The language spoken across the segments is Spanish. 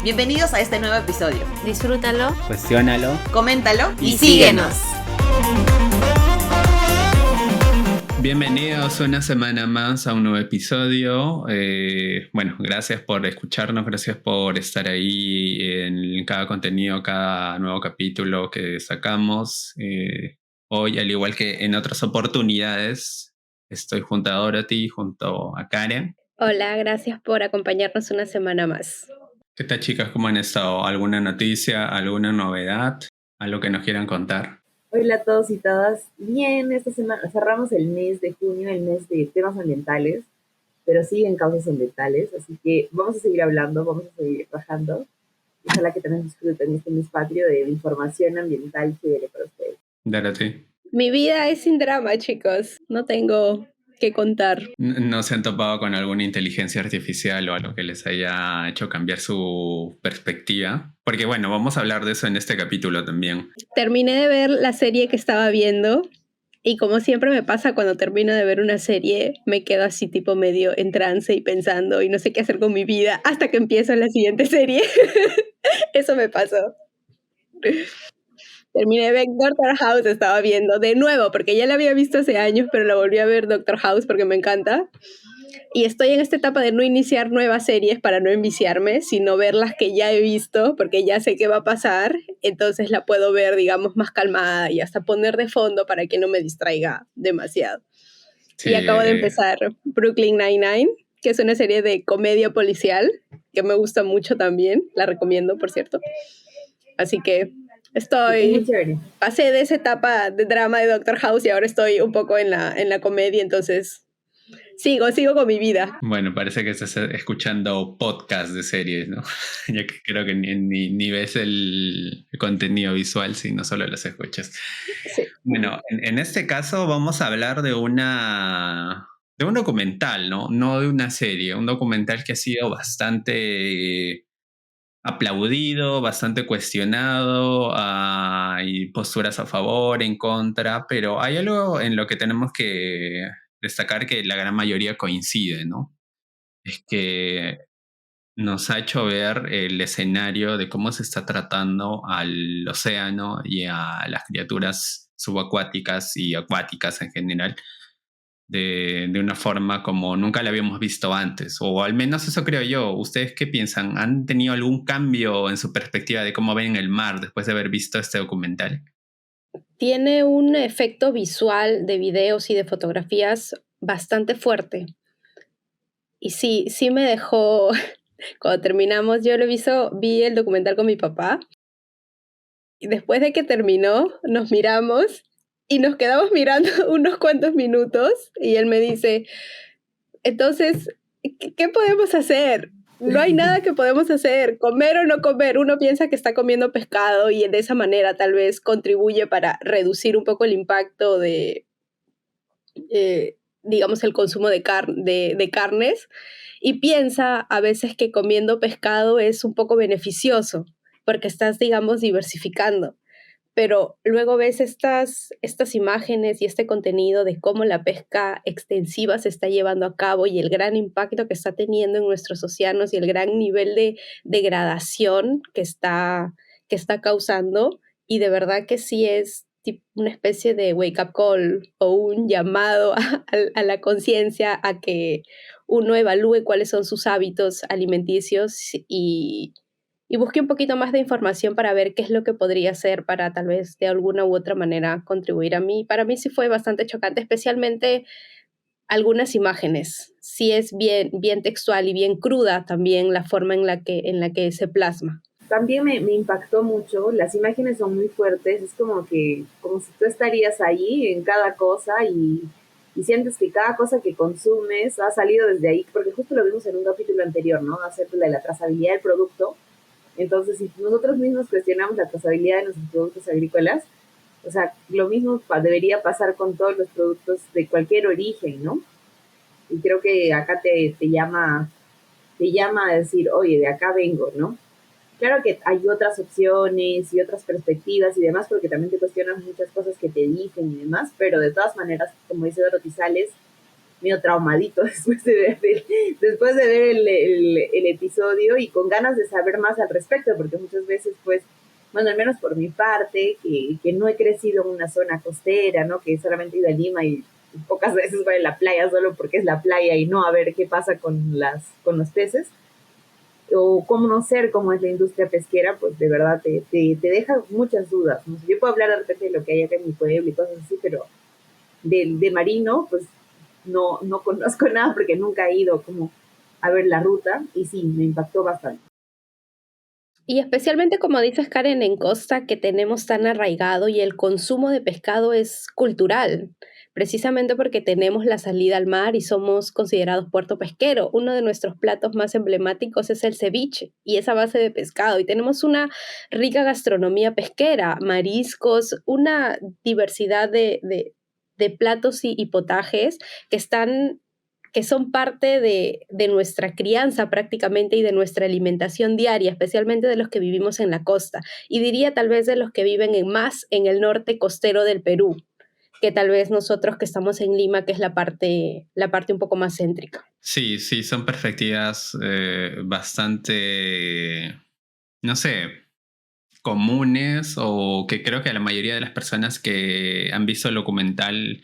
Bienvenidos a este nuevo episodio. Disfrútalo, cuestiónalo, coméntalo y síguenos. Bienvenidos una semana más a un nuevo episodio. Gracias por escucharnos, gracias por estar ahí en cada contenido, cada nuevo capítulo que sacamos. Hoy, al igual que en otras oportunidades, estoy junto a Dorothy, junto a Karen. Hola, gracias por acompañarnos una semana más. ¿Qué tal, chicas? ¿Cómo han estado? ¿Alguna noticia, alguna novedad? ¿Algo que nos quieran contar? Hola a todos y todas. Bien, esta semana cerramos el mes de junio, el mes de temas ambientales, pero siguen causas ambientales, así que vamos a seguir hablando, vamos a seguir trabajando. Ojalá que también disfruten este mes patrio de información ambiental chévere para ustedes. Dorothy. Mi vida es sin drama, chicos. No tengo que contar. ¿No se han topado con alguna inteligencia artificial o algo que les haya hecho cambiar su perspectiva? Porque bueno, vamos a hablar de eso en este capítulo también. Terminé de ver la serie que estaba viendo y como siempre me pasa cuando termino de ver una serie, me quedo así tipo medio en trance y pensando y no sé qué hacer con mi vida hasta que empiezo la siguiente serie. Eso me pasó. Terminé de ver Doctor House, estaba viendo de nuevo, porque ya la había visto hace años, pero la volví a ver Doctor House porque me encanta. Y estoy en esta etapa de no iniciar nuevas series para no enviciarme, sino ver las que ya he visto, porque ya sé qué va a pasar, entonces la puedo ver, digamos, más calmada y hasta poner de fondo para que no me distraiga demasiado. Sí. Y acabo de empezar Brooklyn Nine-Nine, que es una serie de comedia policial, que me gusta mucho también, la recomiendo, por cierto. Así que pasé de esa etapa de drama de Doctor House y ahora estoy un poco en la comedia, entonces sigo con mi vida. Bueno, parece que estás escuchando podcast de series, ¿no? Ya que creo que ni ves el contenido visual, sino solo los escuchas. Sí. Bueno, en este caso vamos a hablar de un documental, ¿no? No de una serie, un documental que ha sido bastante aplaudido, bastante cuestionado, hay posturas a favor, en contra, pero hay algo en lo que tenemos que destacar que la gran mayoría coincide, ¿no? Es que nos ha hecho ver el escenario de cómo se está tratando al océano y a las criaturas subacuáticas y acuáticas en general de una forma como nunca la habíamos visto antes, o al menos eso creo yo. ¿Ustedes qué piensan? ¿Han tenido algún cambio en su perspectiva de cómo ven el mar después de haber visto este documental? Tiene un efecto visual de videos y de fotografías bastante fuerte. Y sí me dejó, cuando terminamos, yo vi el documental con mi papá, y después de que terminó, nos miramos y nos quedamos mirando unos cuantos minutos y él me dice, entonces, ¿qué podemos hacer? No hay nada que podemos hacer, comer o no comer. Uno piensa que está comiendo pescado y de esa manera tal vez contribuye para reducir un poco el impacto de, digamos, el consumo de carnes, y piensa a veces que comiendo pescado es un poco beneficioso porque estás, digamos, diversificando. Pero luego ves estas imágenes y este contenido de cómo la pesca extensiva se está llevando a cabo y el gran impacto que está teniendo en nuestros océanos y el gran nivel de degradación que está causando, y de verdad que sí es una especie de wake-up call o un llamado a la conciencia a que uno evalúe cuáles son sus hábitos alimenticios y busque un poquito más de información para ver qué es lo que podría hacer para tal vez de alguna u otra manera contribuir. Para mí sí fue bastante chocante, especialmente algunas imágenes. Sí es bien textual y bien cruda también la forma en la que se plasma. También me impactó mucho, las imágenes son muy fuertes, es como si tú estarías ahí en cada cosa y sientes que cada cosa que consumes ha salido desde ahí, porque justo lo vimos en un capítulo anterior, ¿no? Acerca de la trazabilidad del producto. Entonces, si nosotros mismos cuestionamos la trazabilidad de nuestros productos agrícolas, o sea, lo mismo debería pasar con todos los productos de cualquier origen, ¿no? Y creo que acá te llama a decir, oye, de acá vengo, ¿no? Claro que hay otras opciones y otras perspectivas y demás, porque también te cuestionas muchas cosas que te dicen y demás, pero de todas maneras, como dice Dorothy, sales medio traumadito después de ver el episodio y con ganas de saber más al respecto, porque muchas veces, pues, bueno, al menos por mi parte, que no he crecido en una zona costera, ¿no? Que solamente he ido a Lima y pocas veces voy a la playa solo porque es la playa y no a ver qué pasa con los peces, o conocer cómo es la industria pesquera, pues de verdad te deja muchas dudas, ¿no? Yo puedo hablar de repente de lo que hay acá en mi pueblo y cosas así, pero de marino, pues no conozco nada porque nunca he ido como a ver la ruta y sí, me impactó bastante. Y especialmente, como dices, Karen, en costa que tenemos tan arraigado y el consumo de pescado es cultural, precisamente porque tenemos la salida al mar y somos considerados puerto pesquero. Uno de nuestros platos más emblemáticos es el ceviche y esa base de pescado. Y tenemos una rica gastronomía pesquera, mariscos, una diversidad de platos y potajes que son parte de nuestra crianza prácticamente y de nuestra alimentación diaria, especialmente de los que vivimos en la costa. Y diría tal vez de los que viven más en el norte costero del Perú, que tal vez nosotros que estamos en Lima, que es la parte un poco más céntrica. Sí, son perspectivas bastante, no sé, comunes o que creo que a la mayoría de las personas que han visto el documental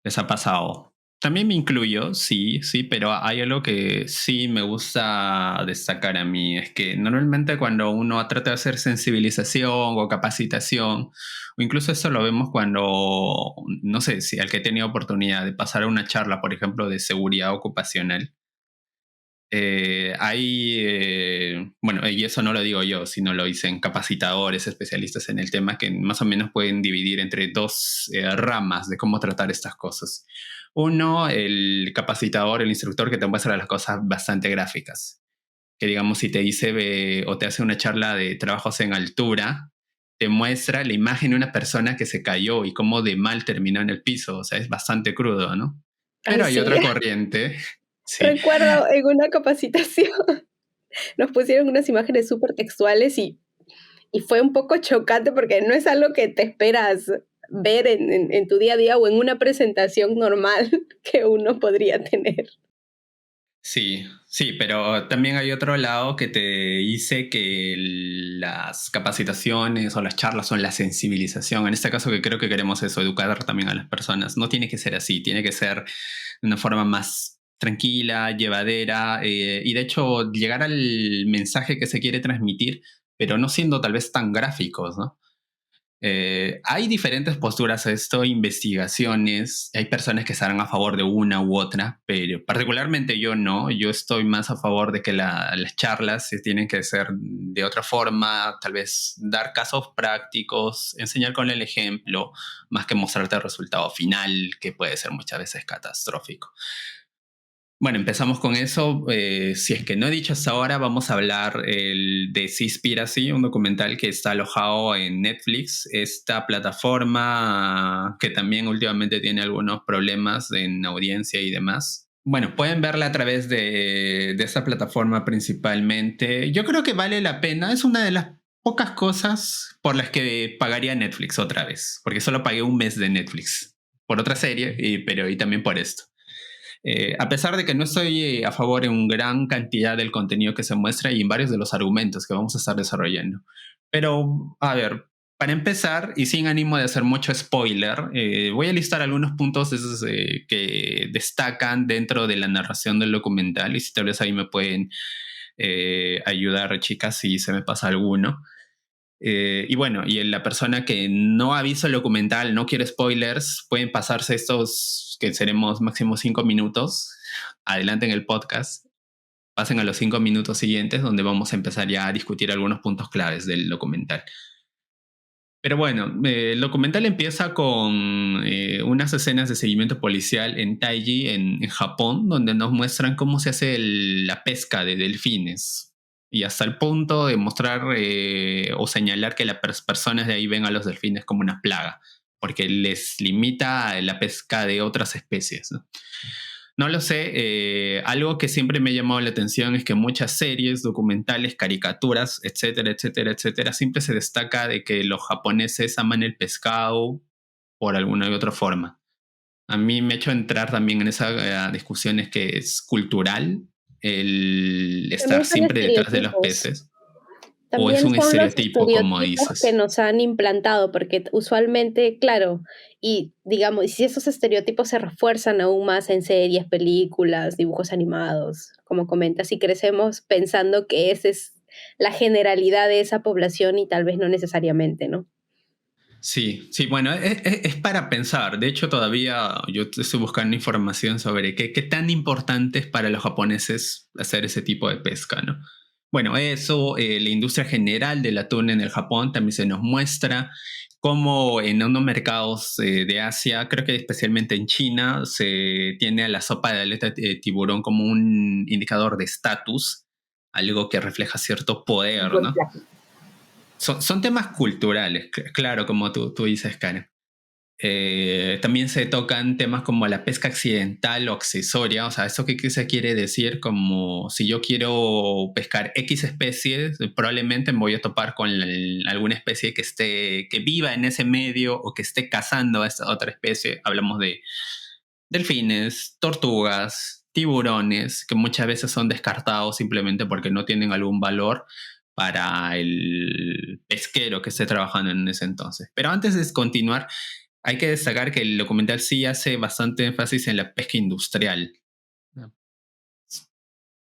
les ha pasado. También me incluyo, sí, pero hay algo que sí me gusta destacar a mí, es que normalmente cuando uno trata de hacer sensibilización o capacitación, o incluso esto lo vemos cuando, no sé, si al que he tenido oportunidad de pasar a una charla, por ejemplo, de seguridad ocupacional, bueno, y eso no lo digo yo, sino lo dicen capacitadores, especialistas en el tema, que más o menos pueden dividir entre dos ramas de cómo tratar estas cosas. Uno, el capacitador, el instructor que te muestra las cosas bastante gráficas. Que digamos, si te dice o te hace una charla de trabajos en altura, te muestra la imagen de una persona que se cayó y cómo de mal terminó en el piso. O sea, es bastante crudo, ¿no? Pero Ay, hay sí. otra corriente. Sí. Recuerdo en una capacitación nos pusieron unas imágenes súper textuales y fue un poco chocante porque no es algo que te esperas ver en tu día a día o en una presentación normal que uno podría tener. Sí, pero también hay otro lado que te dice que las capacitaciones o las charlas son la sensibilización. En este caso que creo que queremos eso, educar también a las personas. No tiene que ser así, tiene que ser de una forma más tranquila, llevadera y de hecho llegar al mensaje que se quiere transmitir, pero no siendo tal vez tan gráficos, ¿no? Hay diferentes posturas a esto, investigaciones, hay personas que estarán a favor de una u otra, pero particularmente yo no, yo estoy más a favor de que las charlas se tienen que hacer de otra forma, tal vez dar casos prácticos, enseñar con el ejemplo, más que mostrarte el resultado final, que puede ser muchas veces catastrófico. Bueno, empezamos con eso. Si es que no he dicho hasta ahora, vamos a hablar de Seaspiracy, un documental que está alojado en Netflix, esta plataforma que también últimamente tiene algunos problemas en audiencia y demás. Bueno, pueden verla a través de esta plataforma principalmente. Yo creo que vale la pena. Es una de las pocas cosas por las que pagaría Netflix otra vez, porque solo pagué un mes de Netflix por otra serie, pero también por esto. A pesar de que no estoy a favor en gran cantidad del contenido que se muestra y en varios de los argumentos que vamos a estar desarrollando. Pero, a ver, para empezar, y sin ánimo de hacer mucho spoiler, voy a listar algunos puntos que destacan dentro de la narración del documental y si tal vez ahí me pueden ayudar, chicas, si se me pasa alguno. Y bueno, y la persona que no ha visto el documental, no quiere spoilers, pueden pasarse estos que seremos máximo 5 minutos. Adelante en el podcast. Pasen a los 5 minutos siguientes donde vamos a empezar ya a discutir algunos puntos claves del documental. Pero bueno, el documental empieza con unas escenas de seguimiento policial en Taiji, en Japón, donde nos muestran cómo se hace la pesca de delfines. Y hasta el punto de mostrar o señalar que las personas de ahí ven a los delfines como una plaga, porque les limita la pesca de otras especies, ¿no? No lo sé, algo que siempre me ha llamado la atención es que muchas series, documentales, caricaturas, etcétera, siempre se destaca de que los japoneses aman el pescado por alguna u otra forma. A mí me ha hecho entrar también en esa discusión es que es cultural el También estar son siempre detrás de los estereotipos. peces. ¿O es También un son los estereotipo, como estereotipos que dices? nos han implantado, porque usualmente, claro, y digamos, y si esos estereotipos se refuerzan aún más en series, películas, dibujos animados, como comentas, y crecemos pensando que esa es la generalidad de esa población y tal vez no necesariamente, ¿no? Sí, sí, bueno, es para pensar. De hecho, todavía yo estoy buscando información sobre qué tan importante es para los japoneses hacer ese tipo de pesca, ¿no? Bueno, eso, la industria general del atún en el Japón también se nos muestra cómo en unos mercados de Asia, creo que especialmente en China, se tiene a la sopa de aleta de tiburón como un indicador de estatus, algo que refleja cierto Un poder, buen ¿no? plato. Son temas culturales, claro, como tú dices, Karen. También se tocan temas como la pesca accidental o accesoria, o sea, ¿eso qué se quiere decir? Como si yo quiero pescar X especies, probablemente me voy a topar con alguna especie que viva en ese medio o que esté cazando a esa otra especie. Hablamos de delfines, tortugas, tiburones, que muchas veces son descartados simplemente porque no tienen algún valor para el pesquero que esté trabajando en ese entonces. Pero antes de continuar, hay que destacar que el documental sí hace bastante énfasis en la pesca industrial.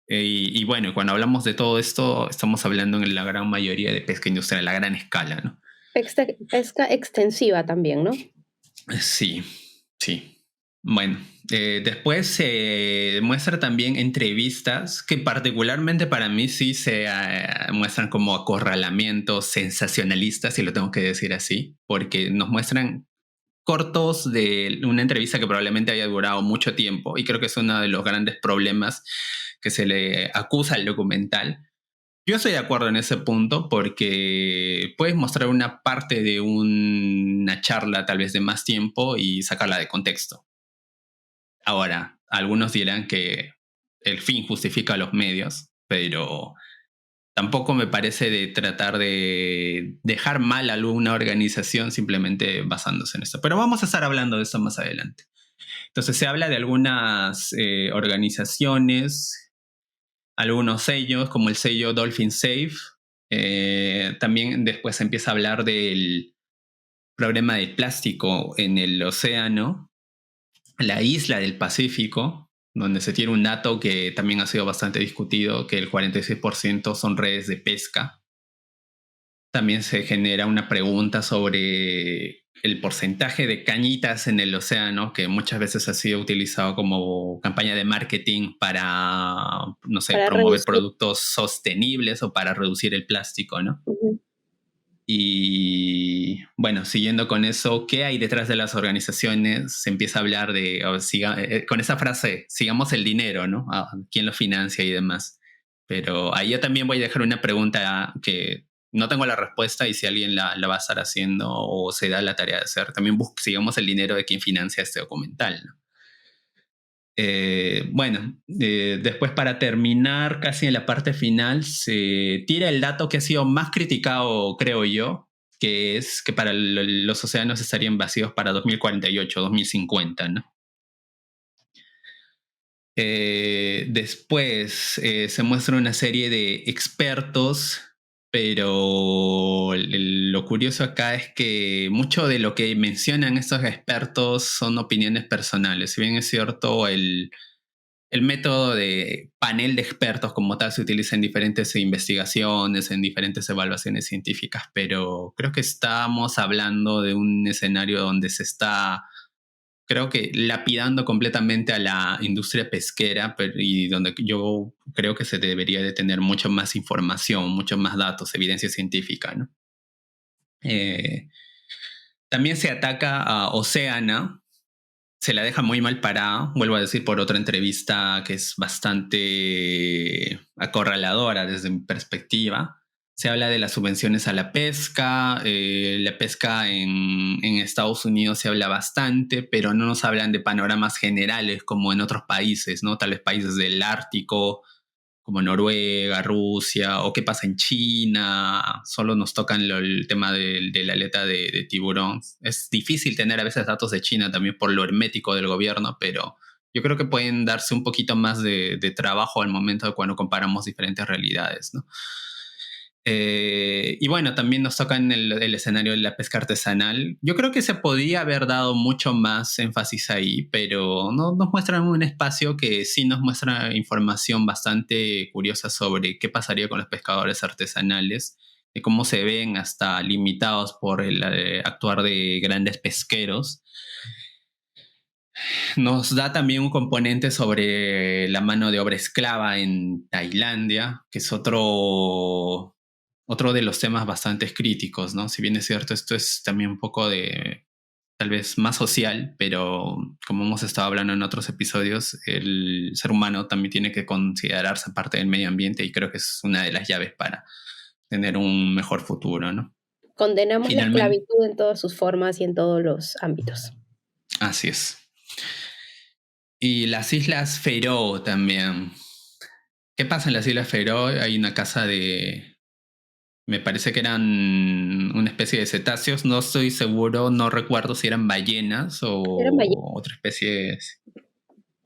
Y bueno, cuando hablamos de todo esto, estamos hablando en la gran mayoría de pesca industrial, a la gran escala, ¿no? Pesca extensiva también, ¿no? Sí, sí. Bueno, después se muestra también entrevistas que particularmente para mí sí se muestran como acorralamientos sensacionalistas, si lo tengo que decir así, porque nos muestran cortos de una entrevista que probablemente haya durado mucho tiempo y creo que es uno de los grandes problemas que se le acusa al documental. Yo estoy de acuerdo en ese punto porque puedes mostrar una parte de una charla tal vez de más tiempo y sacarla de contexto. Ahora, algunos dirán que el fin justifica los medios, pero tampoco me parece de tratar de dejar mal a alguna organización simplemente basándose en esto. Pero vamos a estar hablando de esto más adelante. Entonces se habla de algunas organizaciones, algunos sellos, como el sello Dolphin Safe. También después se empieza a hablar del problema del plástico en el océano, la isla del Pacífico, donde se tiene un dato que también ha sido bastante discutido, que el 46% son redes de pesca. También se genera una pregunta sobre el porcentaje de cañitas en el océano, que muchas veces ha sido utilizado como campaña de marketing para, no sé, Para promover reducir. productos sostenibles o para reducir el plástico, ¿no? Ujú. Y bueno, siguiendo con eso, ¿qué hay detrás de las organizaciones? Se empieza a hablar de, con esa frase, sigamos el dinero, ¿no? ¿Quién lo financia y demás? Pero ahí yo también voy a dejar una pregunta que no tengo la respuesta y si alguien la va a estar haciendo o se da la tarea de hacer, también sigamos el dinero de quien financia este documental, ¿no? Bueno, después para terminar, casi en la parte final, se tira el dato que ha sido más criticado, creo yo, que es que para los océanos estarían vacíos para 2048, 2050, ¿no? Después se muestra una serie de expertos, pero lo curioso acá es que mucho de lo que mencionan estos expertos son opiniones personales. Si bien es cierto, el método de panel de expertos como tal se utiliza en diferentes investigaciones, en diferentes evaluaciones científicas, pero creo que estamos hablando de un escenario donde se está, creo que lapidando completamente a la industria pesquera y donde yo creo que se debería de tener mucho más información, muchos más datos, evidencia científica, ¿no? También se ataca a Oceana, se la deja muy mal parada, vuelvo a decir por otra entrevista que es bastante acorraladora desde mi perspectiva. Se habla de las subvenciones a la pesca en Estados Unidos se habla bastante, pero no nos hablan de panoramas generales como en otros países, ¿no? Tal vez países del Ártico, como Noruega, Rusia, o qué pasa en China. Solo nos tocan el tema de la aleta de tiburón. Es difícil tener a veces datos de China también por lo hermético del gobierno, pero yo creo que pueden darse un poquito más de trabajo al momento de cuando comparamos diferentes realidades, ¿no? Y bueno, también nos toca en el escenario de la pesca artesanal. Yo creo que se podía haber dado mucho más énfasis ahí, pero no, nos muestran un espacio que sí nos muestra información bastante curiosa sobre qué pasaría con los pescadores artesanales, de cómo se ven hasta limitados por el actuar de grandes pesqueros. Nos da también un componente sobre la mano de obra esclava en Tailandia, que es otro de los temas bastante críticos, ¿no? Si bien es cierto, esto es también un poco de, tal vez más social, pero como hemos estado hablando en otros episodios, el ser humano también tiene que considerarse parte del medio ambiente y creo que es una de las llaves para tener un mejor futuro, ¿no? Condenamos la Finalmente, esclavitud en todas sus formas y en todos los ámbitos. así es. Y las Islas Feroe también. ¿Qué pasa en las Islas Feroe? Hay una casa de... Me parece que eran una especie de cetáceos, no estoy seguro, no recuerdo si eran ballenas o Eran otra especie.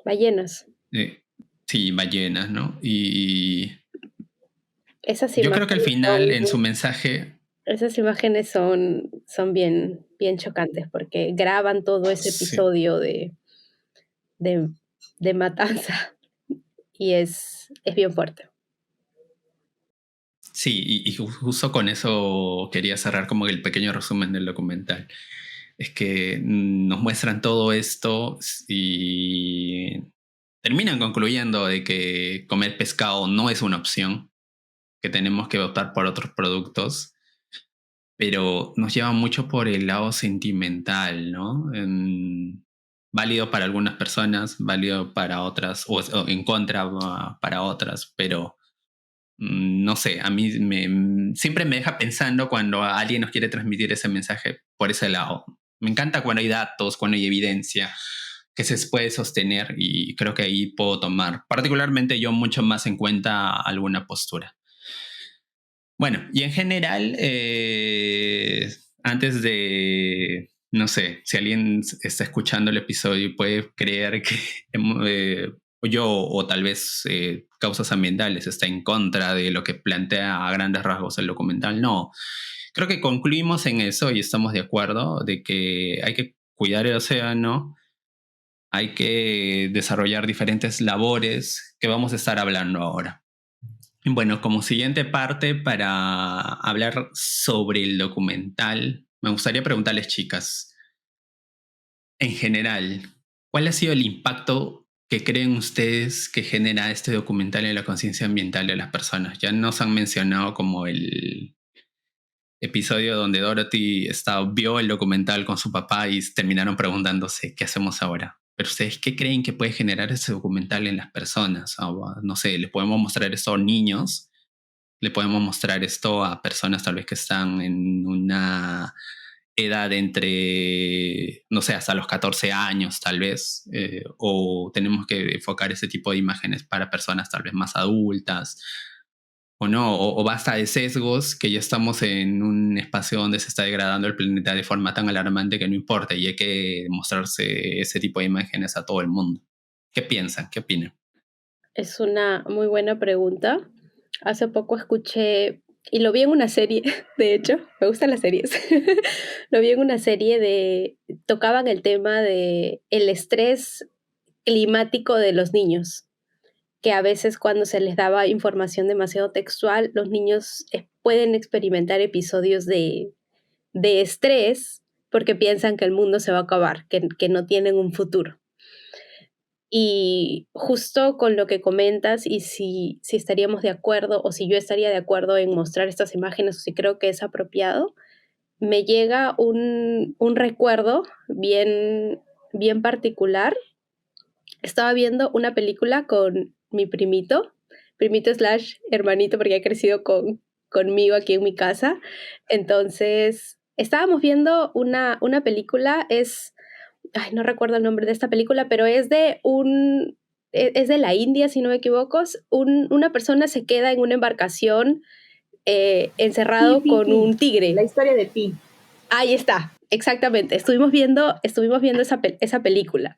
ballenas. Sí, ballenas, ¿no? Y Esas yo creo que al imágenes final, en su mensaje, esas imágenes son bien, bien chocantes porque graban todo ese sí, episodio de, de matanza y es bien fuerte. sí, y justo con eso quería cerrar como el pequeño resumen del documental. Es que nos muestran todo esto y terminan concluyendo de que comer pescado no es una opción, que tenemos que optar por otros productos, pero nos lleva mucho por el lado sentimental, ¿no? Válido para algunas personas, válido para otras, o en contra para otras, pero no sé, a mí siempre me deja pensando cuando alguien nos quiere transmitir ese mensaje por ese lado. Me encanta cuando hay datos, cuando hay evidencia que se puede sostener y creo que ahí puedo tomar, particularmente yo, mucho más en cuenta alguna postura. Bueno, y en general, antes de, no sé, si alguien está escuchando el episodio y puede creer que yo o tal vez causas ambientales está en contra de lo que plantea a grandes rasgos el documental, no. Creo que concluimos en eso y estamos de acuerdo de que hay que cuidar el océano, hay que desarrollar diferentes labores que vamos a estar hablando ahora. Bueno, como siguiente parte para hablar sobre el documental, me gustaría preguntarles, chicas, en general, ¿cuál ha sido el impacto que creen ustedes que genera este documental en la conciencia ambiental de las personas? Ya nos han mencionado como el episodio donde Dorothy vio el documental con su papá y terminaron preguntándose qué hacemos ahora. Pero ustedes, ¿qué creen que puede generar ese documental en las personas? No sé, ¿les podemos mostrar esto a niños? ¿Le podemos mostrar esto a personas tal vez que están en una edad entre, no sé, hasta los 14 años tal vez? ¿O tenemos que enfocar ese tipo de imágenes para personas tal vez más adultas? ¿O no? ¿O basta de sesgos que ya estamos en un espacio donde se está degradando el planeta de forma tan alarmante que no importa y hay que mostrarse ese tipo de imágenes a todo el mundo? ¿Qué piensan? ¿Qué opinan? Es una muy buena pregunta. Hace poco escuché, y lo vi en una serie, de hecho, me gustan las series, lo vi en una serie tocaban el tema de el estrés climático de los niños, que a veces cuando se les daba información demasiado textual, los niños pueden experimentar episodios de estrés porque piensan que el mundo se va a acabar, que no tienen un futuro. Y justo con lo que comentas y si estaríamos de acuerdo o si yo estaría de acuerdo en mostrar estas imágenes o si creo que es apropiado, me llega un recuerdo bien, bien particular. Estaba viendo una película con mi primito / hermanito porque ha crecido conmigo aquí en mi casa. Entonces, estábamos viendo una película, no recuerdo el nombre de esta película, pero es de es de la India, si no me equivoco. Una persona se queda en una embarcación encerrado con un tigre. La historia de Pi. Ahí está, exactamente. Estuvimos viendo esa película.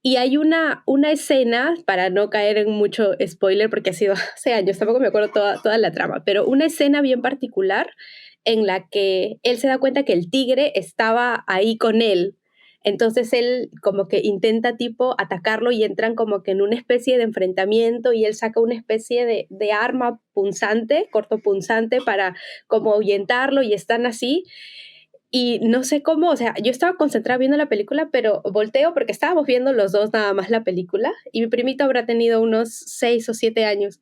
Y hay una escena, para no caer en mucho spoiler, porque ha sido hace años, tampoco me acuerdo toda la trama, pero una escena bien particular en la que él se da cuenta que el tigre estaba ahí con él. Entonces él como que intenta tipo atacarlo y entran como que en una especie de enfrentamiento y él saca una especie de arma punzante, cortopunzante, para como ahuyentarlo y están así. Y no sé cómo, o sea, yo estaba concentrada viendo la película, pero volteo porque estábamos viendo los dos nada más la película y mi primito habrá tenido unos 6 o 7 años.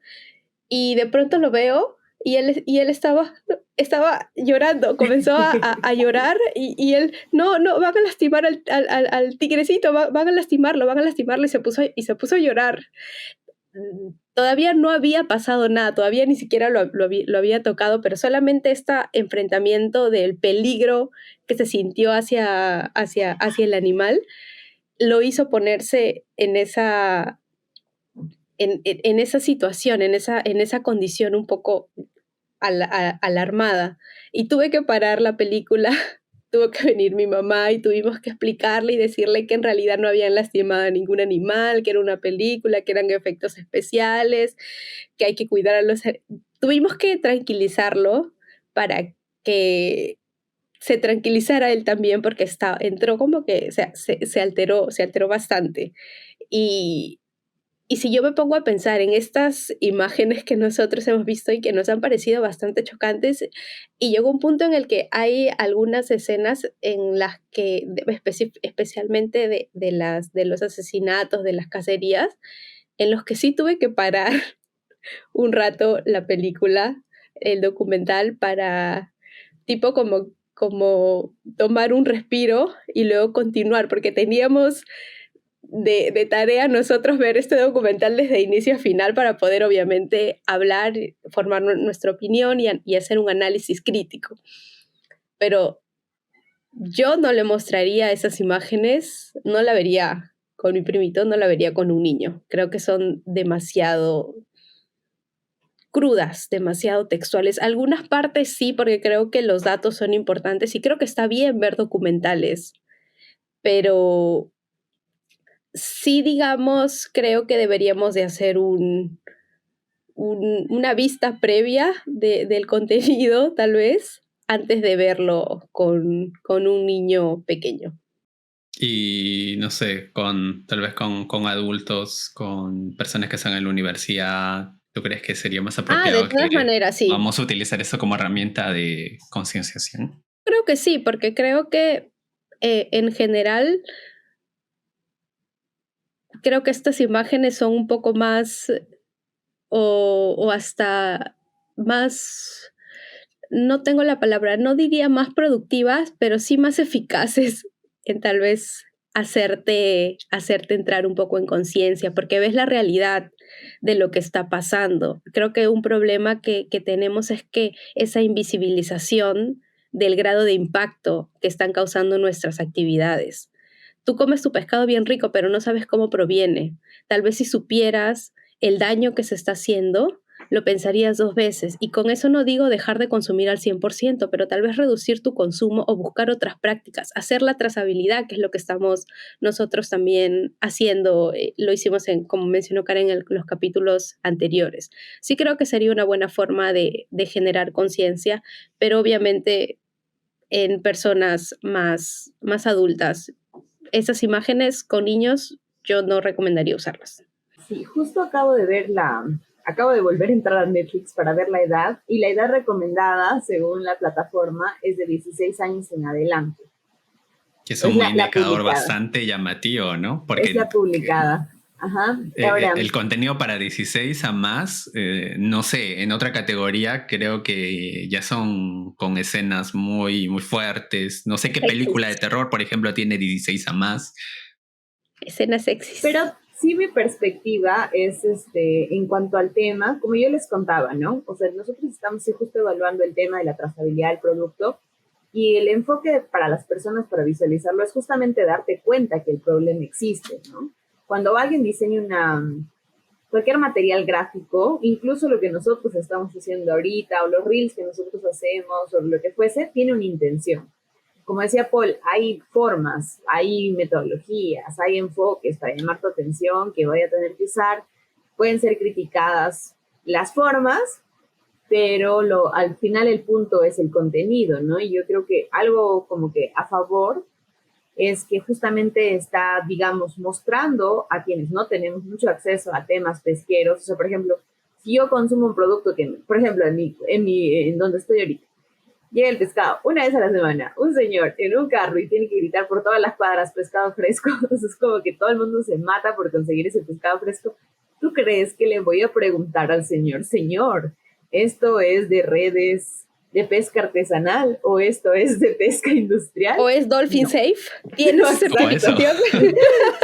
Y de pronto lo veo y él estaba llorando, comenzó a llorar y él, no, van a lastimar al tigrecito, van a lastimarlo y se puso a llorar. Todavía no había pasado nada, todavía ni siquiera lo había tocado, pero solamente este enfrentamiento del peligro que se sintió hacia el animal lo hizo ponerse en esa situación, en esa condición un poco alarmada. Y tuve que parar la película, tuvo que venir mi mamá y tuvimos que explicarle y decirle que en realidad no habían lastimado a ningún animal, que era una película, que eran efectos especiales, que hay que cuidar a los... Tuvimos que tranquilizarlo para que se tranquilizara él también, porque entró como que se alteró bastante. Y si yo me pongo a pensar en estas imágenes que nosotros hemos visto y que nos han parecido bastante chocantes, y llegó un punto en el que hay algunas escenas en las que, especialmente de los asesinatos, de las cacerías, en los que sí tuve que parar un rato la película, el documental, para tipo como tomar un respiro y luego continuar, porque teníamos de tarea nosotros ver este documental desde inicio a final para poder obviamente hablar, formar nuestra opinión y hacer un análisis crítico. Pero yo no le mostraría esas imágenes, no la vería con mi primito, no la vería con un niño. Creo que son demasiado crudas, demasiado textuales. Algunas partes sí, porque creo que los datos son importantes y creo que está bien ver documentales, pero sí, digamos, creo que deberíamos de hacer una vista previa del contenido, tal vez, antes de verlo con un niño pequeño. Y no sé, tal vez con adultos, con personas que están en la universidad, ¿tú crees que sería más apropiado de todas maneras, sí. vamos a utilizar eso como herramienta de concienciación? Creo que sí, porque creo que en general creo que estas imágenes son un poco más o hasta más, no tengo la palabra, no diría más productivas, pero sí más eficaces en tal vez hacerte entrar un poco en conciencia, porque ves la realidad de lo que está pasando. Creo que un problema que tenemos es que esa invisibilización del grado de impacto que están causando nuestras actividades. Tú comes tu pescado bien rico, pero no sabes cómo proviene. Tal vez si supieras el daño que se está haciendo, lo pensarías 2 veces. Y con eso no digo dejar de consumir al 100%, pero tal vez reducir tu consumo o buscar otras prácticas. Hacer la trazabilidad, que es lo que estamos nosotros también haciendo. Lo hicimos, como mencionó Karen, en los capítulos anteriores. Sí creo que sería una buena forma de generar conciencia, pero obviamente en personas más adultas. Esas imágenes con niños yo no recomendaría usarlas. Sí, justo acabo de volver a entrar a Netflix para ver la edad, y la edad recomendada, según la plataforma, es de 16 años en adelante. Que es un indicador bastante llamativo, ¿no? Porque es la publicada. Ajá. Ahora, el contenido para 16 a más, no sé, en otra categoría creo que ya son con escenas muy, muy fuertes. No sé qué película de terror, por ejemplo, tiene 16 a más. Escenas sexys. Pero sí, mi perspectiva es en cuanto al tema, como yo les contaba, ¿no? O sea, nosotros estamos justo evaluando el tema de la trazabilidad del producto, y el enfoque para las personas, para visualizarlo, es justamente darte cuenta que el problema existe, ¿no? cuando alguien diseña cualquier material gráfico, incluso lo que nosotros estamos haciendo ahorita, o los reels que nosotros hacemos, o lo que fuese, tiene una intención. Como decía Paul, hay formas, hay metodologías, hay enfoques para llamar tu atención que voy a tener que usar. Pueden ser criticadas las formas, pero al final el punto es el contenido, ¿no? Y yo creo que algo como que a favor es que justamente está, digamos, mostrando a quienes no tenemos mucho acceso a temas pesqueros. O sea, por ejemplo, si yo consumo un producto que, por ejemplo, en donde estoy ahorita, llega el pescado una vez a la semana, un señor en un carro y tiene que gritar por todas las cuadras pescado fresco, entonces es como que todo el mundo se mata por conseguir ese pescado fresco. ¿Tú crees que le voy a preguntar al señor, esto es de redes de pesca artesanal o esto es de pesca industrial? ¿O es Dolphin No. Safe? ¿Tiene su certificación?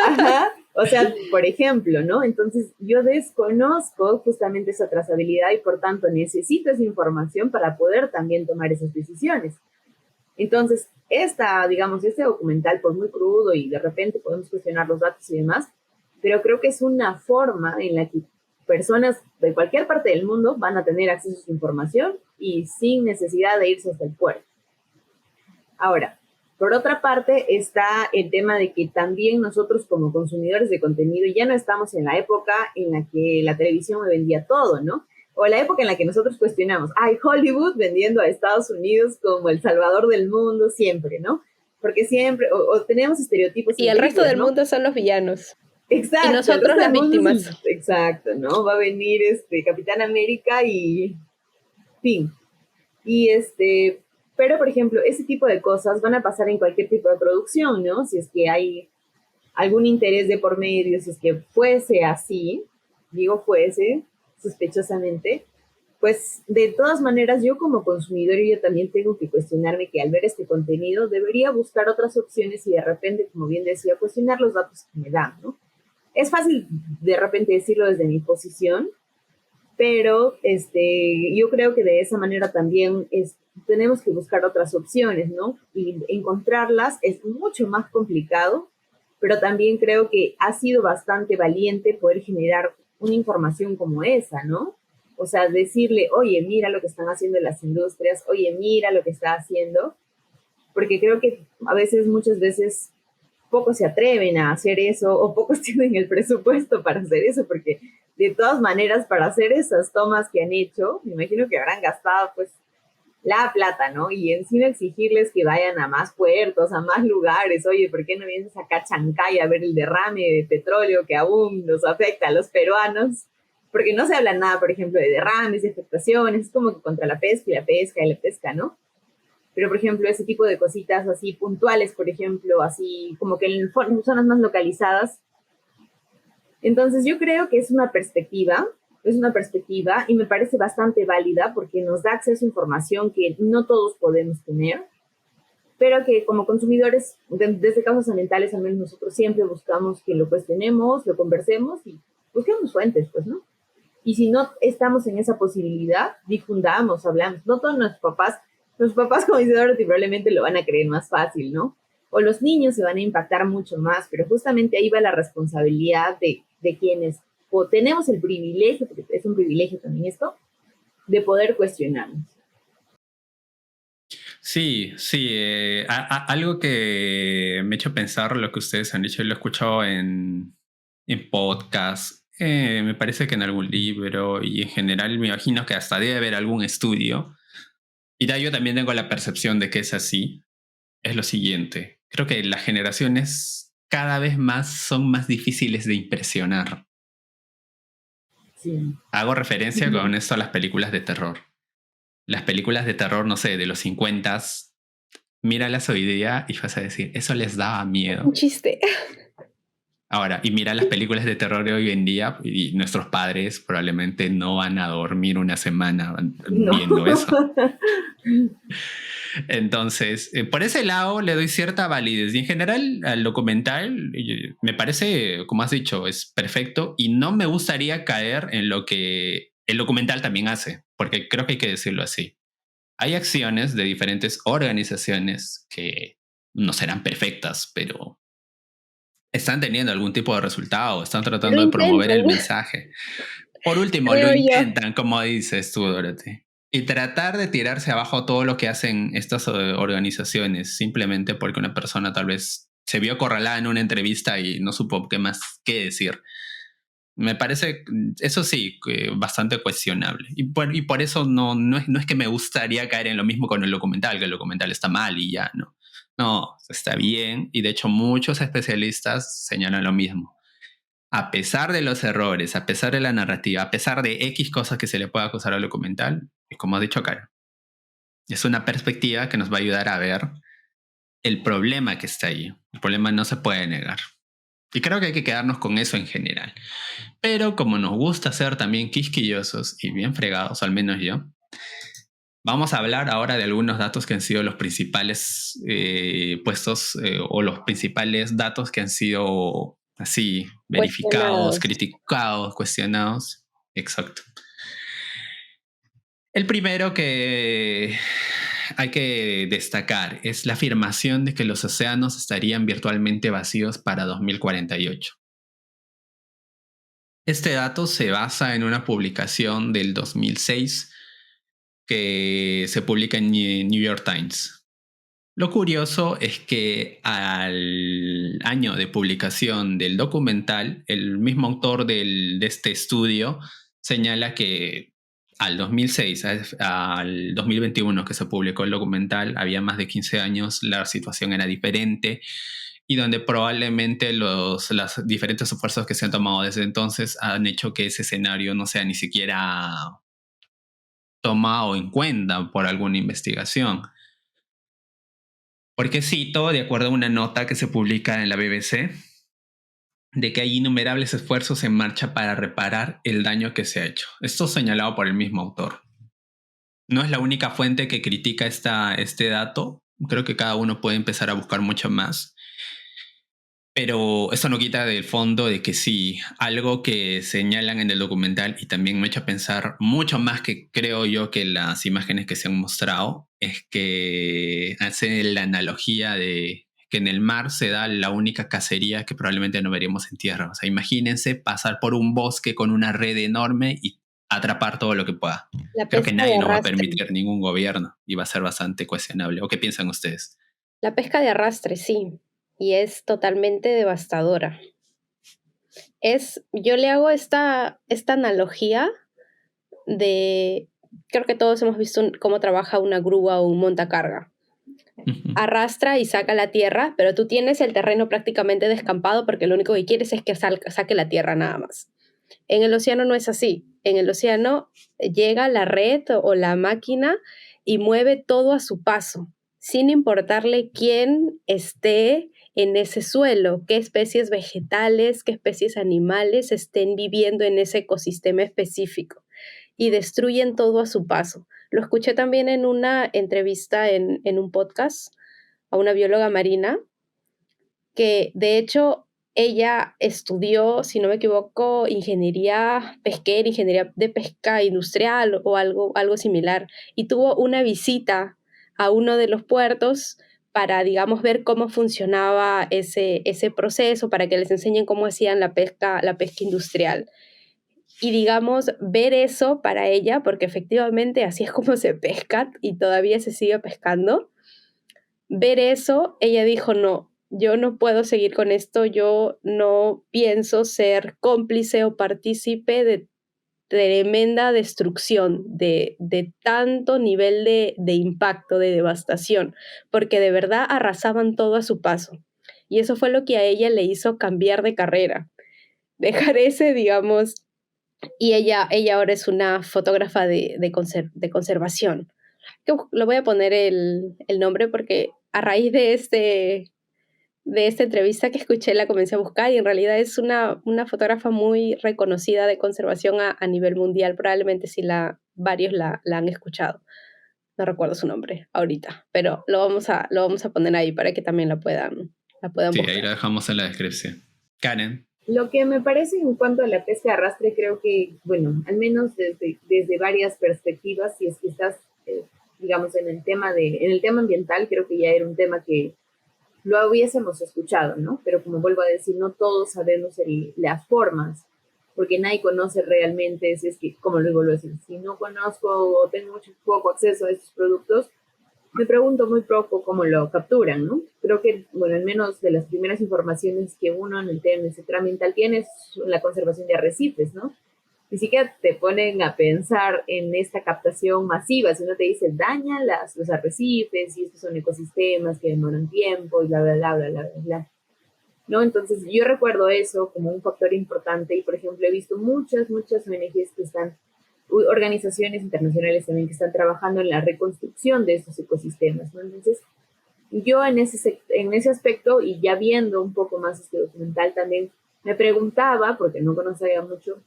Ajá. O sea, por ejemplo, ¿no? Entonces, yo desconozco justamente esa trazabilidad y por tanto necesito esa información para poder también tomar esas decisiones. Entonces, digamos, este documental, por muy crudo y de repente podemos cuestionar los datos y demás, pero creo que es una forma en la que personas de cualquier parte del mundo van a tener acceso a su información y sin necesidad de irse hasta el puerto. Ahora, por otra parte está el tema de que también nosotros como consumidores de contenido ya no estamos en la época en la que la televisión me vendía todo, ¿no? O la época en la que nosotros cuestionamos, Hollywood vendiendo a Estados Unidos como el salvador del mundo siempre, ¿no? Porque siempre, o tenemos estereotipos. Y el resto del mundo son los villanos. Exacto. Y nosotros las víctimas. Exacto, ¿no? Va a venir Capitán América y fin. Y pero, por ejemplo, ese tipo de cosas van a pasar en cualquier tipo de producción, ¿no? Si es que hay algún interés de por medio, si es que fuese así, digo fuese, sospechosamente, pues de todas maneras yo como consumidor yo también tengo que cuestionarme que al ver este contenido debería buscar otras opciones y de repente, como bien decía, cuestionar los datos que me dan, ¿no? Es fácil de repente decirlo desde mi posición, pero yo creo que de esa manera también tenemos que buscar otras opciones, ¿no? Y encontrarlas es mucho más complicado, pero también creo que ha sido bastante valiente poder generar una información como esa, ¿no? O sea, decirle, oye, mira lo que están haciendo las industrias, oye, mira lo que está haciendo, porque creo que muchas veces pocos se atreven a hacer eso o pocos tienen el presupuesto para hacer eso, porque de todas maneras para hacer esas tomas que han hecho, me imagino que habrán gastado pues la plata, ¿no? Y encima exigirles que vayan a más puertos, a más lugares. Oye, ¿por qué no vienes acá a Chancay a ver el derrame de petróleo que aún nos afecta a los peruanos? Porque no se habla nada, por ejemplo, de derrames, de afectaciones, es como que contra la pesca y la pesca, ¿no? Pero, por ejemplo, ese tipo de cositas así puntuales, por ejemplo, así como que en zonas más localizadas. Entonces, yo creo que es una perspectiva y me parece bastante válida porque nos da acceso a información que no todos podemos tener, pero que como consumidores, desde causas ambientales, al menos nosotros siempre buscamos que lo cuestionemos, lo conversemos y busquemos fuentes, pues, ¿no? Y si no estamos en esa posibilidad, difundamos, hablamos. No todos nuestros papás como dice Dorothy, probablemente lo van a creer más fácil, ¿no? O los niños se van a impactar mucho más, pero justamente ahí va la responsabilidad de quienes o tenemos el privilegio, porque es un privilegio también esto, de poder cuestionarnos. Sí, algo que me ha hecho pensar lo que ustedes han dicho, y lo he escuchado en podcast, me parece que en algún libro y en general me imagino que hasta debe haber algún estudio, y yo también tengo la percepción de que es así, es lo siguiente, creo que las generaciones cada vez más son más difíciles de impresionar. Sí. Hago referencia con esto a las películas de terror. Las películas de terror, no sé, de los 50, míralas hoy día y vas a decir, eso les daba miedo. Un chiste. Ahora, y mira las películas de terror de hoy en día y nuestros padres probablemente no van a dormir una semana viendo eso. Entonces, por ese lado le doy cierta validez. Y en general al documental me parece, como has dicho, es perfecto y no me gustaría caer en lo que el documental también hace, porque creo que hay que decirlo así. Hay acciones de diferentes organizaciones que no serán perfectas, pero están teniendo algún tipo de resultado, están tratando Lo de promover el intentan, mensaje. Por último, lo creo yo. intentan, como dices tú, Dorothy. Y tratar de tirarse abajo todo lo que hacen estas organizaciones, simplemente porque una persona tal vez se vio acorralada en una entrevista y no supo qué decir. Me parece, eso sí, bastante cuestionable. Y por eso no es que me gustaría caer en lo mismo con el documental, que el documental está mal y ya, ¿no? No, está bien. Y de hecho muchos especialistas señalan lo mismo. A pesar de los errores, a pesar de la narrativa, a pesar de X cosas que se le pueda acusar al documental, como has dicho, Karen, es una perspectiva que nos va a ayudar a ver el problema que está ahí. El problema no se puede negar. Y creo que hay que quedarnos con eso en general. Pero como nos gusta ser también quisquillosos y bien fregados, al menos yo, vamos a hablar ahora de algunos datos que han sido los principales puestos o los principales datos que han sido así verificados, Cuestionados. criticados, cuestionados. Exacto. El primero que hay que destacar es la afirmación de que los océanos estarían virtualmente vacíos para 2048. Este dato se basa en una publicación del 2006 que se publica en New York Times. Lo curioso es que al año de publicación del documental, el mismo autor de este estudio señala que al 2006, al 2021 que se publicó el documental, había más de 15 años, la situación era diferente y donde probablemente los diferentes esfuerzos que se han tomado desde entonces han hecho que ese escenario no sea ni siquiera tomado en cuenta por alguna investigación. Porque cito, de acuerdo a una nota que se publica en la BBC, de que hay innumerables esfuerzos en marcha para reparar el daño que se ha hecho. Esto señalado por el mismo autor. No es la única fuente que critica este dato. Creo que cada uno puede empezar a buscar mucho más. Pero eso no quita del fondo de que sí, algo que señalan en el documental y también me ha hecho pensar mucho más que creo yo que las imágenes que se han mostrado, es que hacen la analogía de que en el mar se da la única cacería que probablemente no veríamos en tierra. O sea, imagínense pasar por un bosque con una red enorme y atrapar todo lo que pueda. La Creo que pesca de nadie nos va a arrastre. permitir, ningún gobierno, y va a ser bastante cuestionable. ¿O qué piensan ustedes? La pesca de arrastre, sí. Y es totalmente devastadora. Yo le hago esta analogía de, creo que todos hemos visto cómo trabaja una grúa o un montacarga. Arrastra y saca la tierra, pero tú tienes el terreno prácticamente descampado porque lo único que quieres es que saque la tierra nada más. En el océano no es así. En el océano llega la red o la máquina y mueve todo a su paso, sin importarle quién esté en ese suelo, qué especies vegetales, qué especies animales estén viviendo en ese ecosistema específico, y destruyen todo a su paso. Lo escuché también en una entrevista en un podcast a una bióloga marina, que de hecho ella estudió, si no me equivoco, ingeniería pesquera, ingeniería de pesca industrial o algo similar, y tuvo una visita a uno de los puertos para, digamos, ver cómo funcionaba ese proceso, para que les enseñen cómo hacían la pesca industrial. Y digamos, ver eso para ella, porque efectivamente así es como se pesca y todavía se sigue pescando, ver eso, ella dijo, no, yo no puedo seguir con esto, yo no pienso ser cómplice o partícipe de tremenda destrucción, de tanto nivel de impacto, de devastación, porque de verdad arrasaban todo a su paso. Y eso fue lo que a ella le hizo cambiar de carrera, dejar ese, digamos, y ella ahora es una fotógrafa de conservación. Lo voy a poner el nombre porque a raíz de esta entrevista que escuché la comencé a buscar y en realidad es una fotógrafa muy reconocida de conservación a nivel mundial. Probablemente sí varios la han escuchado. No recuerdo su nombre ahorita, pero lo vamos a poner ahí para que también la puedan Sí, buscar. ahí la dejamos en la descripción. Karen. Lo que me parece en cuanto a la pesca de arrastre, creo que, bueno, al menos desde varias perspectivas, si es que estás, digamos, en el tema ambiental, creo que ya era un tema que lo hubiésemos escuchado, ¿no? Pero como vuelvo a decir, no todos sabemos las formas, porque nadie conoce realmente, si es que, como lo vuelvo a decir, si no conozco o tengo mucho poco acceso a estos productos, me pregunto muy poco cómo lo capturan, ¿no? Creo que, bueno, al menos de las primeras informaciones que uno en el tema del sector ambiental tiene es la conservación de arrecifes, ¿no? Ni siquiera te ponen a pensar en esta captación masiva, sino te dicen, daña los arrecifes y estos son ecosistemas que demoran tiempo y bla, bla, bla, bla, bla, bla, bla. ¿No? Entonces, yo recuerdo eso como un factor importante y, por ejemplo, he visto muchas ONGs que están, organizaciones internacionales también que están trabajando en la reconstrucción de estos ecosistemas, ¿no? Entonces, yo en ese aspecto, y ya viendo un poco más este documental también, me preguntaba, porque no conocía mucho,